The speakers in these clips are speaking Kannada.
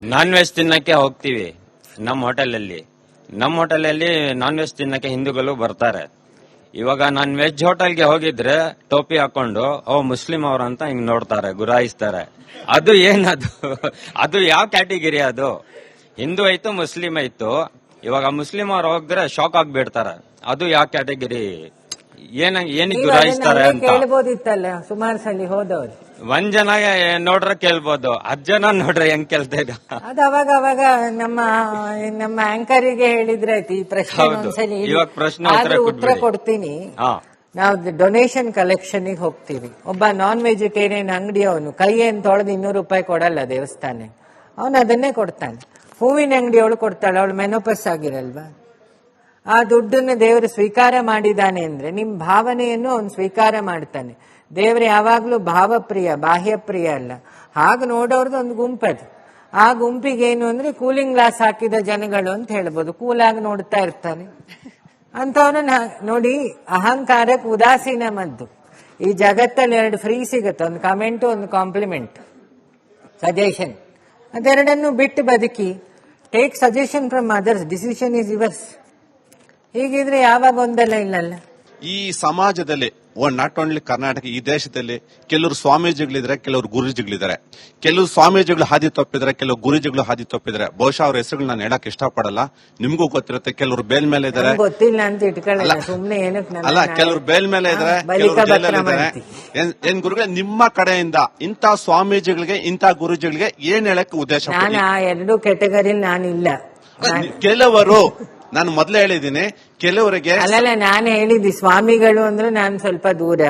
ನಾನ್ ವೆಜ್ ತಿನ್ನಕ್ಕೆ ಹೋಗ್ತೀವಿ ನಮ್ಮ ಹೋಟೆಲಲ್ಲಿ. ನಾನ್ ವೆಜ್ ತಿನ್ನಕ್ಕೆ ಹಿಂದೂಗಳು ಬರ್ತಾರೆ. ಇವಾಗ ನಾನ್ ವೆಜ್ ಹೋಟೆಲ್ಗೆ ಹೋಗಿದ್ರೆ ಟೋಪಿ ಹಾಕೊಂಡು ಮುಸ್ಲಿಂ ಅವ್ರ ಅಂತ ಹಿಂಗ್ ನೋಡ್ತಾರೆ, ಗುರಾಯಿಸ್ತಾರೆ. ಅದು ಏನದು? ಅದು ಯಾವ ಕ್ಯಾಟಗಿರಿ ಅದು? ಹಿಂದೂ ಆಯ್ತು ಮುಸ್ಲಿಂ ಆಯ್ತು. ಇವಾಗ ಮುಸ್ಲಿಂ ಅವ್ರು ಹೋಗಿದ್ರೆ ಶಾಕ್ ಆಗ್ಬಿಡ್ತಾರೆ. ಅದು ಯಾವ ಕ್ಯಾಟಗಿರಿ? ಏನಿಗೆ ಗುರಾಯಿಸ್ತಾರೆ ಅಂತ ಕೇಳ್ಬೋದಿತ್ತಲ್ಲ. ಸುಮಾರು ಸಲ ಹೋದವ್ರು ಒಂದ್ ಜನ ನೋಡ್ರೆ ಕೇಳ್ಬೋದು, 10 ಜನ ನೋಡ್ರೆ ಹೆಂಗ್ ಕೇಳ್ತೇಗ? ಅದು ಅವಾಗ ನಮ್ಮ ಆಂಕರಿಗೆ ಹೇಳಿದ್ರೆ ಆಯ್ತು. ಈ ಪ್ರಶ್ನೆ ಒಂದ್ಸಲಿ ಇವಾಗ ಪ್ರಶ್ನೆ ಉತ್ತರ ಕೊಡ್ತೀನಿ. ನಾವು ಡೊನೇಷನ್ ಕಲೆಕ್ಷನ್ ಹೋಗ್ತೀವಿ. ಒಬ್ಬ ನಾನ್ ವೆಜಿಟೇರಿಯನ್ ಅಂಗಡಿಯವನು ಕೈಯೇನು ತೊಳೆದು 200 ರೂಪಾಯಿ ಕೊಡಲ್ಲ ದೇವಸ್ಥಾನ, ಅವನು ಅದನ್ನೇ ಕೊಡ್ತಾನೆ. ಹೂವಿನ ಅಂಗಡಿಯವಳು ಕೊಡ್ತಾಳೆ, ಅವಳು ಮೆನೋಪಸ್ ಆಗಿರಲ್ವಾ? ಆ ದುಡ್ಡನ್ನು ದೇವರು ಸ್ವೀಕಾರ ಮಾಡಿದಾನೆ ಅಂದ್ರೆ ನಿಮ್ ಭಾವನೆಯನ್ನು ಅವನು ಸ್ವೀಕಾರ ಮಾಡ್ತಾನೆ. ದೇವರು ಯಾವಾಗ್ಲೂ ಭಾವಪ್ರಿಯ, ಬಾಹ್ಯ ಪ್ರಿಯ ಅಲ್ಲ. ಹಾಗೆ ನೋಡೋರ್ದು ಒಂದು ಗುಂಪದು. ಆ ಗುಂಪಿಗೆ ಏನು ಅಂದ್ರೆ ಕೂಲಿಂಗ್ ಗ್ಲಾಸ್ ಹಾಕಿದ ಜನಗಳು ಅಂತ ಹೇಳ್ಬೋದು. ಕೂಲಾಗಿ ನೋಡ್ತಾ ಇರ್ತಾನೆ ಅಂತವನ್ನ ನೋಡಿ. ಅಹಂಕಾರಕ್ಕೆ ಉದಾಸೀನ ಮದ್ದು. ಈ ಜಗತ್ತಲ್ಲಿ 2 ಫ್ರೀ ಸಿಗುತ್ತೆ, ಒಂದು ಕಮೆಂಟ್, ಒಂದು ಕಾಂಪ್ಲಿಮೆಂಟ್, ಸಜೆಷನ್. ಅದೆರಡನ್ನು ಬಿಟ್ಟು ಬದುಕಿ. Take suggestion from others, decision is yours. ಹೀಗಿದ್ರೆ ಯಾವಾಗ ಗೊಂದಲ ಇಲ್ಲಲ್ಲ. ಈ ಸಮಾಜದಲ್ಲಿ ನಾಟ್ ಓನ್ಲಿ ಕರ್ನಾಟಕ, ಈ ದೇಶದಲ್ಲಿ ಕೆಲವರು ಸ್ವಾಮೀಜಿಗಳಿದ್ರೆ, ಕೆಲವರು ಗುರುಜಿಗಳಿದ್ದಾರೆ. ಕೆಲವು ಸ್ವಾಮೀಜಿಗಳು ಹಾದಿ ತಪ್ಪಿದ್ರೆ, ಕೆಲವು ಗುರುಜಿಗಳು ಹಾದಿ ತಪ್ಪಿದ್ರೆ. ಬಹುಶಃ ಅವ್ರ ಹೆಸರುಗಳು ನಾನು ಹೇಳಕ್ ಇಷ್ಟಪಡಲ್ಲ, ನಿಮ್ಗೂ ಗೊತ್ತಿರುತ್ತೆ. ಕೆಲವರು ಬೇಲ್ ಮೇಲೆ ಇದ್ದಾರೆ, ಗೊತ್ತಿಲ್ಲ ಅಂತ ಇಟ್ಕೊಳ್ಳಲ್ಲ, ಸುಮ್ನೆ ಅಲ್ಲ, ಕೆಲವರು ಬೇಲ್ ಮೇಲೆ ಇದ್ದಾರೆ, ಕೆಲವರು ಜೈಲಲ್ಲಿದ್ದಾರೆ. ಏನ್ ಗುರುಗಳೇ, ನಿಮ್ಮ ಕಡೆಯಿಂದ ಇಂಥ ಸ್ವಾಮೀಜಿಗಳಿಗೆ, ಇಂಥ ಗುರುಜಿಗಳಿಗೆ ಏನ್ ಹೇಳಕ್ ಉದ್ದೇಶ? ನಾನು ಆ 2 ಕೆಟಗರಿ ನಾನಿಲ್ಲ. ಕೆಲವರು, ನಾನು ಮೊದಲೇ ಹೇಳಿದ್ದೀನಿ, ಕೆಲವರಿಗೆ ಅಲ್ಲಲ್ಲ, ನಾನು ಹೇಳಿದ್ದಿ ಸ್ವಾಮಿಗಳು ಅಂದ್ರೆ ನಾನು ಸ್ವಲ್ಪ ದೂರ.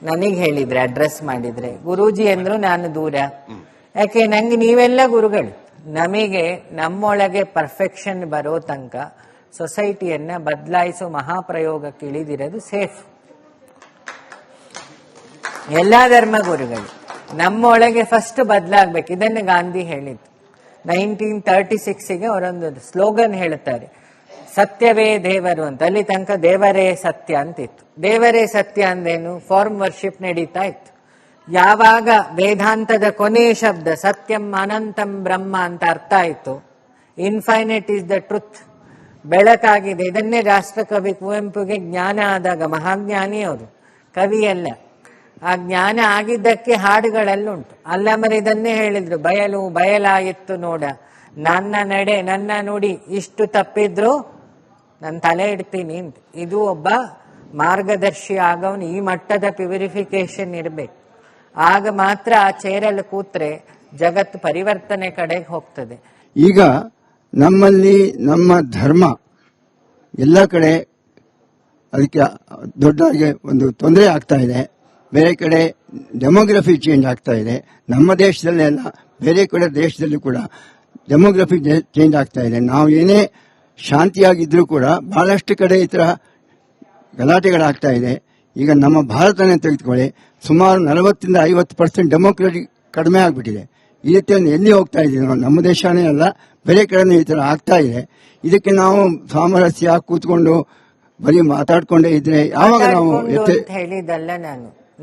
ನನಗ್ ಹೇಳಿದ್ರೆ, ಅಡ್ರೆಸ್ ಮಾಡಿದ್ರೆ ಗುರೂಜಿ ಅಂದ್ರು ನಾನು ದೂರ. ಯಾಕೆ, ನಂಗೆ ನೀವೆಲ್ಲ ಗುರುಗಳು. ನಮಗೆ ನಮ್ಮೊಳಗೆ ಪರ್ಫೆಕ್ಷನ್ ಬರೋ ತನಕ ಸೊಸೈಟಿಯನ್ನ ಬದಲಾಯಿಸೋ ಮಹಾಪ್ರಯೋಗಕ್ಕೆ ಇಳಿದಿರೋದು ಸೇಫ್. ಎಲ್ಲಾ ಧರ್ಮ ಗುರುಗಳು ನಮ್ಮೊಳಗೆ ಫಸ್ಟ್ ಬದಲಾಗ್ಬೇಕು. ಇದನ್ನು ಗಾಂಧಿ ಹೇಳಿದ್ದು 1936ಗೆ. ಅವರೊಂದು ಸ್ಲೋಗನ್ ಹೇಳುತ್ತಾರೆ, ಸತ್ಯವೇ ದೇವರು ಅಂತ. ಅಲ್ಲಿ ತನಕ ದೇವರೇ ಸತ್ಯ ಅಂತಿತ್ತು. ದೇವರೇ ಸತ್ಯ ಅಂದೇನು? ಫಾರ್ಮ್ ವರ್ಷಿಪ್ ನಡೀತಾ ಇತ್ತು. ಯಾವಾಗ ವೇದಾಂತದ ಕೊನೆಯ ಶಬ್ದ ಸತ್ಯಂ ಅನಂತಂ ಬ್ರಹ್ಮ ಅಂತ ಅರ್ಥ ಆಯ್ತು, ಇನ್ಫೈನೈಟ್ ಇಸ್ ದ ಟ್ರುತ್, ಬೆಳಕಾಗಿದೆ. ಇದನ್ನೇ ರಾಷ್ಟ್ರಕವಿ ಕುವೆಂಪುಗೆ ಜ್ಞಾನ ಆದಾಗ, ಮಹಾಜ್ಞಾನಿ ಅವರು, ಕವಿಯಲ್ಲ. ಆ ಜ್ಞಾನ ಆಗಿದ್ದಕ್ಕೆ ಹಾಡುಗಳಲ್ಲುಂಟು. ಅಲ್ಲಮರ ಇದನ್ನೇ ಹೇಳಿದ್ರು, ಬಯಲು ಬಯಲಾಯಿತ್ತು ನೋಡ, ನನ್ನ ನಡೆ ನನ್ನ ನುಡಿ ಇಷ್ಟು ತಪ್ಪಿದ್ರು ನನ್ನ ತಲೆ ಇಡ್ತೀನಿ ಅಂತ. ಇದು ಒಬ್ಬ ಮಾರ್ಗದರ್ಶಿ ಆಗವನು ಈ ಮಟ್ಟದ ಪ್ಯೂರಿಫಿಕೇಶನ್ ಇರಬೇಕು. ಆಗ ಮಾತ್ರ ಆ ಚೇರಲ್ಲಿ ಕೂತ್ರೆ ಜಗತ್ತು ಪರಿವರ್ತನೆ ಕಡೆಗೆ ಹೋಗ್ತದೆ. ಈಗ ನಮ್ಮಲ್ಲಿ ನಮ್ಮ ಧರ್ಮ ಎಲ್ಲ ಕಡೆ ಅದಕ್ಕೆ ದೊಡ್ಡದಾಗಿ ಒಂದು ತೊಂದರೆ ಆಗ್ತಾ ಇದೆ. ಬೇರೆ ಕಡೆ ಡೆಮೋಗ್ರಫಿ ಚೇಂಜ್ ಆಗ್ತಾ ಇದೆ. ನಮ್ಮ ದೇಶದಲ್ಲೇ ಅಲ್ಲ, ಬೇರೆ ಕಡೆ ದೇಶದಲ್ಲಿ ಕೂಡ ಡೆಮೋಗ್ರಫಿ ಚೇಂಜ್ ಆಗ್ತಾ ಇದೆ. ನಾವು ಏನೇ ಶಾಂತಿಯಾಗಿದ್ರೂ ಕೂಡ ಬಹಳಷ್ಟು ಕಡೆ ಈ ತರ ಗಲಾಟೆಗಳಾಗ್ತಾ ಇದೆ. ಈಗ ನಮ್ಮ ಭಾರತನೇ ತೆಗೆದುಕೊಳ್ಳಿ, ಸುಮಾರು 40-50% ಡೆಮೋಕ್ರಸಿ ಕಡಿಮೆ ಆಗ್ಬಿಟ್ಟಿದೆ. ಈ ರೀತಿ ಎಲ್ಲಿ ಹೋಗ್ತಾ ಇದೀವಿ ನಾವು? ನಮ್ಮ ದೇಶನೇ ಅಲ್ಲ, ಬೇರೆ ಕಡೆನೂ ಈ ತರ ಆಗ್ತಾ ಇದೆ. ಇದಕ್ಕೆ ನಾವು ಸಾಮರಸ್ಯ ಕೂತ್ಕೊಂಡು ಬರೀ ಮಾತಾಡ್ಕೊಂಡೇ ಇದ್ರೆ ಯಾವಾಗ ನಾವು ಹೇಳಿದಲ್ಲ.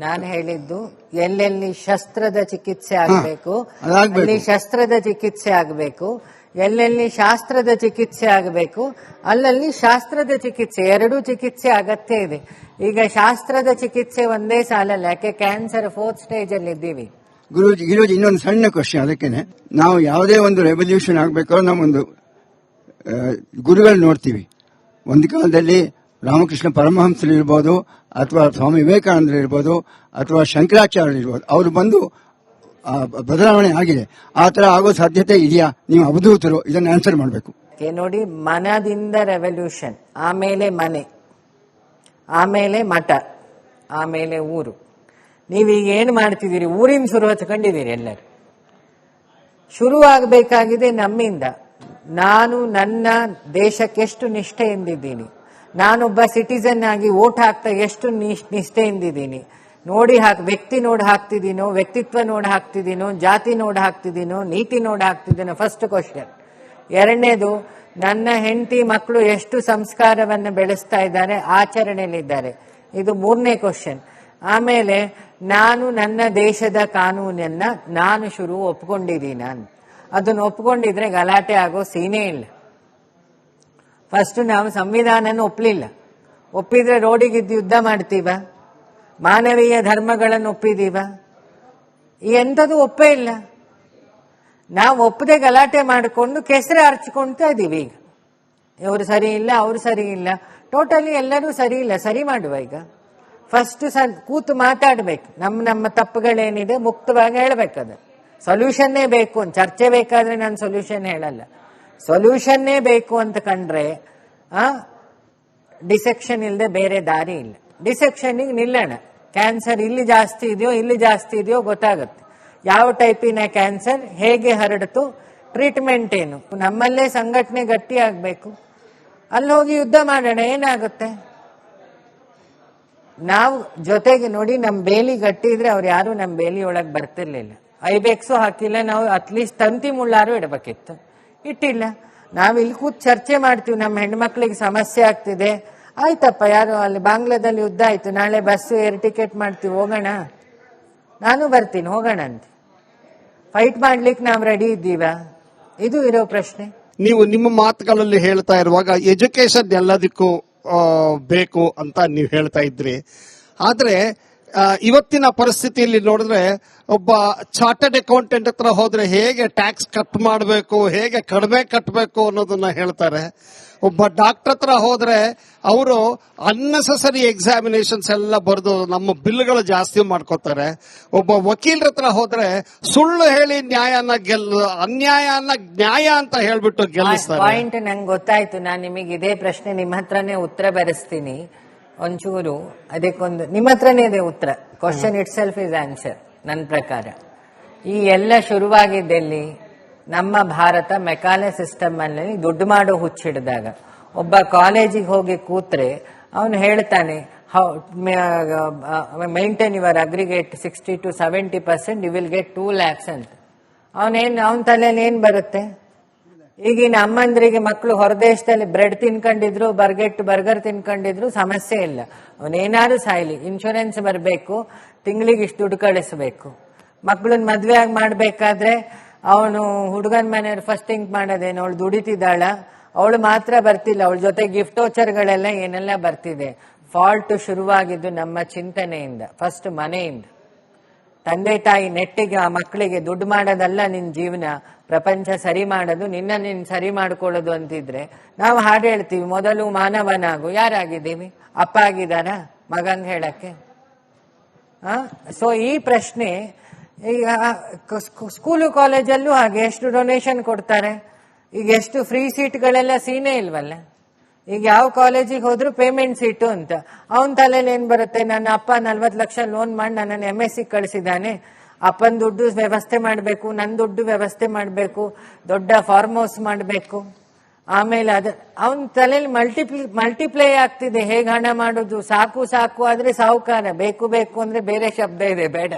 ನಾನು ಹೇಳಿದ್ದು, ಎಲ್ಲೆಲ್ಲಿ ಶಸ್ತ್ರದ ಚಿಕಿತ್ಸೆ ಆಗಬೇಕು ಅಲ್ಲಿ ಶಸ್ತ್ರದ ಚಿಕಿತ್ಸೆ ಆಗಬೇಕು, ಎಲ್ಲೆಲ್ಲಿ ಶಾಸ್ತ್ರದ ಚಿಕಿತ್ಸೆ ಆಗಬೇಕು ಅಲ್ಲಲ್ಲಿ ಶಾಸ್ತ್ರದ ಚಿಕಿತ್ಸೆ. 2 ಚಿಕಿತ್ಸೆ ಅಗತ್ಯ ಇದೆ. ಈಗ ಶಾಸ್ತ್ರದ ಚಿಕಿತ್ಸೆ ಒಂದೇ ಸಾಲಲ್ಲ, ಯಾಕೆ ಕ್ಯಾನ್ಸರ್ 4th ಸ್ಟೇಜ್ ಅಲ್ಲಿ ಇದ್ದೀವಿ. ಗುರೂಜಿ ಇನ್ನೊಂದು ಸಣ್ಣ ಕ್ವಶನ್. ಅದಕ್ಕೇನೆ ನಾವು ಯಾವುದೇ ಒಂದು ರೆವಲ್ಯೂಷನ್ ಆಗಬೇಕಾದ್ರೆ ನಾವೊಂದು ಗುರುಗಳು ನೋಡ್ತೀವಿ. ಒಂದು ಕಾಲದಲ್ಲಿ ರಾಮಕೃಷ್ಣ ಪರಮಹಂಸರು ಇರ್ಬೋದು, ಅಥವಾ ಸ್ವಾಮಿ ವಿವೇಕಾನಂದರು ಇರ್ಬೋದು, ಅಥವಾ ಶಂಕರಾಚಾರ್ಯರು ಇರ್ಬೋದು. ಅವರು ಬಂದು ಬದಲಾವಣೆ ಆಗಿದೆ. ಆ ತರ ಆಗೋ ಸಾಧ್ಯತೆ ಇದೆಯಾ? ನೀವು ಅವಧೂತರು, ಇದನ್ನು ಆನ್ಸರ್ ಮಾಡಬೇಕು. ನೋಡಿ, ಮನದಿಂದ ರೆವಲ್ಯೂಷನ್, ಆಮೇಲೆ ಮನೆ, ಆಮೇಲೆ ಮಠ, ಆಮೇಲೆ ಊರು. ನೀವೀಗ ಏನು ಮಾಡ್ತಿದ್ದೀರಿ? ಊರಿನ ಶುರು ಹಚ್ಕೊಂಡಿದ್ದೀರಿ. ಎಲ್ಲರೂ ಶುರು ಆಗಬೇಕಾಗಿದೆ ನಮ್ಮಿಂದ. ನಾನು ನನ್ನ ದೇಶಕ್ಕೆ ಎಷ್ಟು ನಿಷ್ಠೆಯಿಂದಿದ್ದೀನಿ, ನಾನೊಬ್ಬ ಸಿಟಿಸನ್ ಆಗಿ ವೋಟ್ ಹಾಕ್ತಾ ಎಷ್ಟು ನಿಷ್ಠೆಯಿಂದಿದ್ದೀನಿ ನೋಡಿ. ವ್ಯಕ್ತಿ ನೋಡಿ ಹಾಕ್ತಿದ್ದೀನೋ, ವ್ಯಕ್ತಿತ್ವ ನೋಡಿ ಹಾಕ್ತಿದ್ದೀನೋ, ಜಾತಿ ನೋಡಿ ಹಾಕ್ತಿದ್ದೀನೋ, ನೀತಿ ನೋಡಿ ಹಾಕ್ತಿದ್ದೀನೋ? First question. ಎರಡನೇದು, ನನ್ನ ಹೆಂಡತಿ ಮಕ್ಕಳು ಎಷ್ಟು ಸಂಸ್ಕಾರವನ್ನು ಬೆಳೆಸ್ತಾ ಇದ್ದಾರೆ, ಆಚರಣೆಯಲ್ಲಿದ್ದಾರೆ? ಇದು 3ನೇ ಕ್ವಶನ್. ಆಮೇಲೆ ನಾನು ನನ್ನ ದೇಶದ ಕಾನೂನನ್ನ ನಾನು ಒಪ್ಕೊಂಡಿದ್ದೀನ. ಅದನ್ನ ಒಪ್ಕೊಂಡಿದ್ರೆ ಗಲಾಟೆ ಆಗೋ ಸೀನೇ ಇಲ್ಲ. ಫಸ್ಟ್ ನಾವು ಸಂವಿಧಾನನ ಒಪ್ಪಲಿಲ್ಲ. ಒಪ್ಪಿದ್ರೆ ರೋಡಿಗಿದ್ದು ಯುದ್ಧ ಮಾಡ್ತೀವ? ಮಾನವೀಯ ಧರ್ಮಗಳನ್ನು ಒಪ್ಪಿದೀವ? ಎಂಥದ್ದು ಒಪ್ಪೇ ಇಲ್ಲ. ನಾವು ಒಪ್ಪದೆ ಗಲಾಟೆ ಮಾಡಿಕೊಂಡು ಕೆಸರೆ ಹರ್ಚ್ಕೊಳ್ತಾ ಇದೀವಿ. ಈಗ ಇವರು ಸರಿ ಇಲ್ಲ, ಅವರು ಸರಿ ಇಲ್ಲ, ಟೋಟಲಿ ಎಲ್ಲರೂ ಸರಿ ಇಲ್ಲ. ಸರಿ ಮಾಡುವ. ಈಗ ಫಸ್ಟ್ ಕೂತು ಮಾತಾಡ್ಬೇಕು. ನಮ್ಮ ತಪ್ಪುಗಳೇನಿದೆ ಮುಕ್ತವಾಗಿ ಹೇಳ್ಬೇಕದು. ಸೊಲ್ಯೂಷನ್ನೇ ಬೇಕು ಅಂತ, ಚರ್ಚೆ ಬೇಕಾದ್ರೆ ನಾನು ಸೊಲ್ಯೂಷನ್ ಹೇಳಲ್ಲ. ಸೊಲ್ಯೂಷನ್ನೇ ಬೇಕು ಅಂತ ಕಂಡ್ರೆ ಡಿಸೆಕ್ಷನ್ ಇಲ್ಲದೆ ಬೇರೆ ದಾರಿ ಇಲ್ಲ. ಡಿಸೆಕ್ಷನ್ಗೆ ನಿಲ್ಲೋಣ. ಕ್ಯಾನ್ಸರ್ ಇಲ್ಲಿ ಜಾಸ್ತಿ ಇದೆಯೋ ಇಲ್ಲಿ ಜಾಸ್ತಿ ಇದೆಯೋ ಗೊತ್ತಾಗುತ್ತೆ. ಯಾವ ಟೈಪಿನ ಕ್ಯಾನ್ಸರ್, ಹೇಗೆ ಹರಡಿತು, ಟ್ರೀಟ್ಮೆಂಟ್ ಏನು. ನಮ್ಮಲ್ಲೇ ಸಂಘಟನೆ ಗಟ್ಟಿ ಆಗಬೇಕು. ಅಲ್ಲಿ ಹೋಗಿ ಯುದ್ಧ ಮಾಡೋಣ, ಏನಾಗುತ್ತೆ. ನಾವು ಜೊತೆಗೆ ನೋಡಿ, ನಮ್ಮ ಬೇಲಿ ಗಟ್ಟಿ ಇದ್ರೆ ಅವ್ರು ಯಾರು ನಮ್ಮ ಬೇಲಿ ಒಳಗೆ ಬರ್ತಿರ್ಲಿಲ್ಲ. ಐಬೆಕ್ಸು ಹಾಕಿಲ್ಲ, ನಾವು ಅಟ್ಲೀಸ್ಟ್ ತಂತಿ ಮುಳ್ಳಾರು ಇಡಬೇಕಿತ್ತು, ಇಟ್ಟಿಲ್ಲ. ನಾವು ಇಲ್ಲಿ ಕೂತ್ ಚರ್ಚೆ ಮಾಡ್ತೀವಿ, ನಮ್ಮ ಹೆಣ್ಮಕ್ಳಿಗೆ ಸಮಸ್ಯೆ ಆಗ್ತಿದೆ, ಆಯ್ತಪ್ಪ, ಯಾರು ಅಲ್ಲಿ ಬಾಂಗ್ಲಾದಲ್ಲಿ ಯುದ್ಧ ಆಯ್ತು, ನಾಳೆ ಬಸ್ಸು ಏರ್ ಟಿಕೆಟ್ ಮಾಡ್ತೀವಿ, ಹೋಗೋಣ, ನಾನು ಬರ್ತೀನಿ, ಹೋಗೋಣ ಅಂತ. ಫೈಟ್ ಮಾಡ್ಲಿಕ್ಕೆ ನಾವು ರೆಡಿ ಇದ್ದೀವ? ಇದು ಇರೋ ಪ್ರಶ್ನೆ. ನೀವು ನಿಮ್ಮ ಮಾತುಗಳಲ್ಲಿ ಹೇಳ್ತಾ ಇರುವಾಗ ಎಜುಕೇಶನ್ ಎಲ್ಲದಕ್ಕೂ ಬೇಕು ಅಂತ ನೀವು ಹೇಳ್ತಾ ಇದ್ರಿ. ಆದ್ರೆ ಇವತ್ತಿನ ಪರಿಸ್ಥಿತಿಯಲ್ಲಿ ನೋಡಿದ್ರೆ ಒಬ್ಬ ಚಾರ್ಟರ್ಡ್ ಅಕೌಂಟೆಂಟ್ ಹತ್ರ ಹೋದ್ರೆ ಹೇಗೆ ಟ್ಯಾಕ್ಸ್ ಕಟ್ ಮಾಡಬೇಕು, ಹೇಗೆ ಕಡಿಮೆ ಕಟ್ಟಬೇಕು ಅನ್ನೋದನ್ನ ಹೇಳ್ತಾರೆ. ಒಬ್ಬ ಡಾಕ್ಟರ್ ಹತ್ರ ಹೋದ್ರೆ ಅವರು ಅನ್ನೆಸೆಸರಿ ಎಕ್ಸಾಮಿನೇಷನ್ಸ್ ಎಲ್ಲ ಬರೆದು ನಮ್ಮ ಬಿಲ್ಗಳು ಜಾಸ್ತಿ ಮಾಡ್ಕೋತಾರೆ. ಒಬ್ಬ ವಕೀಲರ ಹತ್ರ ಹೋದ್ರೆ ಸುಳ್ಳು ಹೇಳಿ ಅನ್ಯಾಯನ ನ್ಯಾಯ ಅಂತ ಹೇಳ್ಬಿಟ್ಟು ಗೆಲ್ಲಿಸ್ತಾರೆ. ಪಾಯಿಂಟ್ ನಂಗೆ ಗೊತ್ತಾಯ್ತು. ನಾನು ನಿಮಗೆ ಇದೇ ಪ್ರಶ್ನೆ ನಿಮ್ಮ ಹತ್ರನೇ ಉತ್ತರ ಬರೆಸ್ತೀನಿ ಒಂಚೂರು. ಅದಕ್ಕೊಂದು ನಿಮ್ಮ ಹತ್ರನೇ ಇದೆ ಉತ್ತರ. Question it self is answer. ನನ್ನ ಪ್ರಕಾರ ಈ ಎಲ್ಲ ಶುರುವಾಗಿದ್ದೆಲ್ಲಿ? ನಮ್ಮ ಭಾರತ ಮೆಕಾಲೆ ಸಿಸ್ಟಮ್ ಅಲ್ಲಿ ದುಡ್ಡು ಮಾಡೋ ಹುಚ್ಚಿಡಿದಾಗ. ಒಬ್ಬ ಕಾಲೇಜಿಗೆ ಹೋಗಿ ಕೂತ್ರೆ ಅವನು ಹೇಳ್ತಾನೆ, maintain your aggregate 60 to 70%, you will get 2 lakhs ಅಂತ. ಅವನ ತಲೆಯಲ್ಲಿ ಏನ್ ಬರುತ್ತೆ? ಈಗಿನ ಅಮ್ಮಂದ್ರಿಗೆ ಮಕ್ಕಳು ಹೊರದೇಶದಲ್ಲಿ ಬ್ರೆಡ್ ತಿನ್ಕೊಂಡಿದ್ರು, ಬರ್ಗರ್ ತಿನ್ಕೊಂಡಿದ್ರು ಸಮಸ್ಯೆ ಇಲ್ಲ. ಅವನೇನಾದ್ರು ಸಾಯ್ಲಿ, ಇನ್ಶೂರೆನ್ಸ್ ಬರಬೇಕು, ತಿಂಗಳಿಗೆ ಇಷ್ಟು ದುಡ್ಡು ಕಳಿಸ್ಬೇಕು. ಮಕ್ಕಳನ್ನ ಮದ್ವೆ ಆಗಿ ಮಾಡ್ಬೇಕಾದ್ರೆ ಅವನು ಹುಡುಗನ ಮನೆಯವ್ರು ಫಸ್ಟ್ ಥಿಂಕ್ ಮಾಡೋದೇನು, ಅವಳು ದುಡಿತಿದ್ದಾಳ, ಅವಳು ಮಾತ್ರ ಬರ್ತಿಲ್ಲ, ಅವಳ ಜೊತೆ ಗಿಫ್ಟ್ ವೋಚರ್ಗಳೆಲ್ಲ ಏನೆಲ್ಲ ಬರ್ತಿದೆ. ಫಾಲ್ಟ್ ಶುರುವಾಗಿದ್ದು ನಮ್ಮ ಚಿಂತನೆಯಿಂದ, ಫಸ್ಟ್ ಮನೆಯಿಂದ. ತಂದೆ ತಾಯಿ ನೆಟ್ಟಿಗೆ ಆ ಮಕ್ಕಳಿಗೆ ದುಡ್ಡು ಮಾಡೋದಲ್ಲ ನಿನ್ ಜೀವನ, ಪ್ರಪಂಚ ಸರಿ ಮಾಡೋದು, ನಿನ್ನ ಸರಿ ಮಾಡ್ಕೊಳ್ಳೋದು ಅಂತಿದ್ರೆ ನಾವು ಹಾಡು ಹೇಳ್ತೀವಿ, ಮೊದಲು ಮಾನವನಾಗು. ಯಾರಾಗಿದ್ದೀವಿ? ಅಪ್ಪ ಆಗಿದಾರ ಮಗಂಗ್ ಹೇಳಕ್ಕೆ? ಸೊ ಈ ಪ್ರಶ್ನೆ ಈಗ ಸ್ಕೂಲು ಕಾಲೇಜಲ್ಲೂ ಹಾಗೆ. ಎಷ್ಟು ಡೊನೇಷನ್ ಕೊಡ್ತಾರೆ, ಈಗ ಎಷ್ಟು ಫ್ರೀ ಸೀಟ್ಗಳೆಲ್ಲ ಸೀನೇ ಇಲ್ವಲ್ಲ. ಈಗ ಯಾವ ಕಾಲೇಜಿಗೆ ಹೋದ್ರು ಪೇಮೆಂಟ್ ಸೀಟು ಅಂತ. ಅವನ ತಲೆಯಲ್ಲಿ ಏನ್ ಬರುತ್ತೆ? ನನ್ನ ಅಪ್ಪ 40 ಲಕ್ಷ ಲೋನ್ ಮಾಡಿ ನನ್ನನ್ನು MSc ಕಳಿಸಿದ್ದಾನೆ, ಅಪ್ಪನ ದುಡ್ಡು ವ್ಯವಸ್ಥೆ ಮಾಡಬೇಕು, ನನ್ನ ದುಡ್ಡು ವ್ಯವಸ್ಥೆ ಮಾಡಬೇಕು, ದೊಡ್ಡ ಫಾರ್ಮ್ ಹೌಸ್ ಮಾಡಬೇಕು. ಆಮೇಲೆ ಅವನ ತಲೆಯಲ್ಲಿ ಮಲ್ಟಿಪ್ಲೈ ಆಗ್ತಿದೆ. ಹೇಗೆ ಹಣ ಮಾಡೋದು? ಸಾಕು ಆದ್ರೆ ಸಾಹುಕಾರ, ಬೇಕು ಅಂದ್ರೆ ಬೇರೆ ಶಬ್ದ ಇದೆ, ಬೇಡ.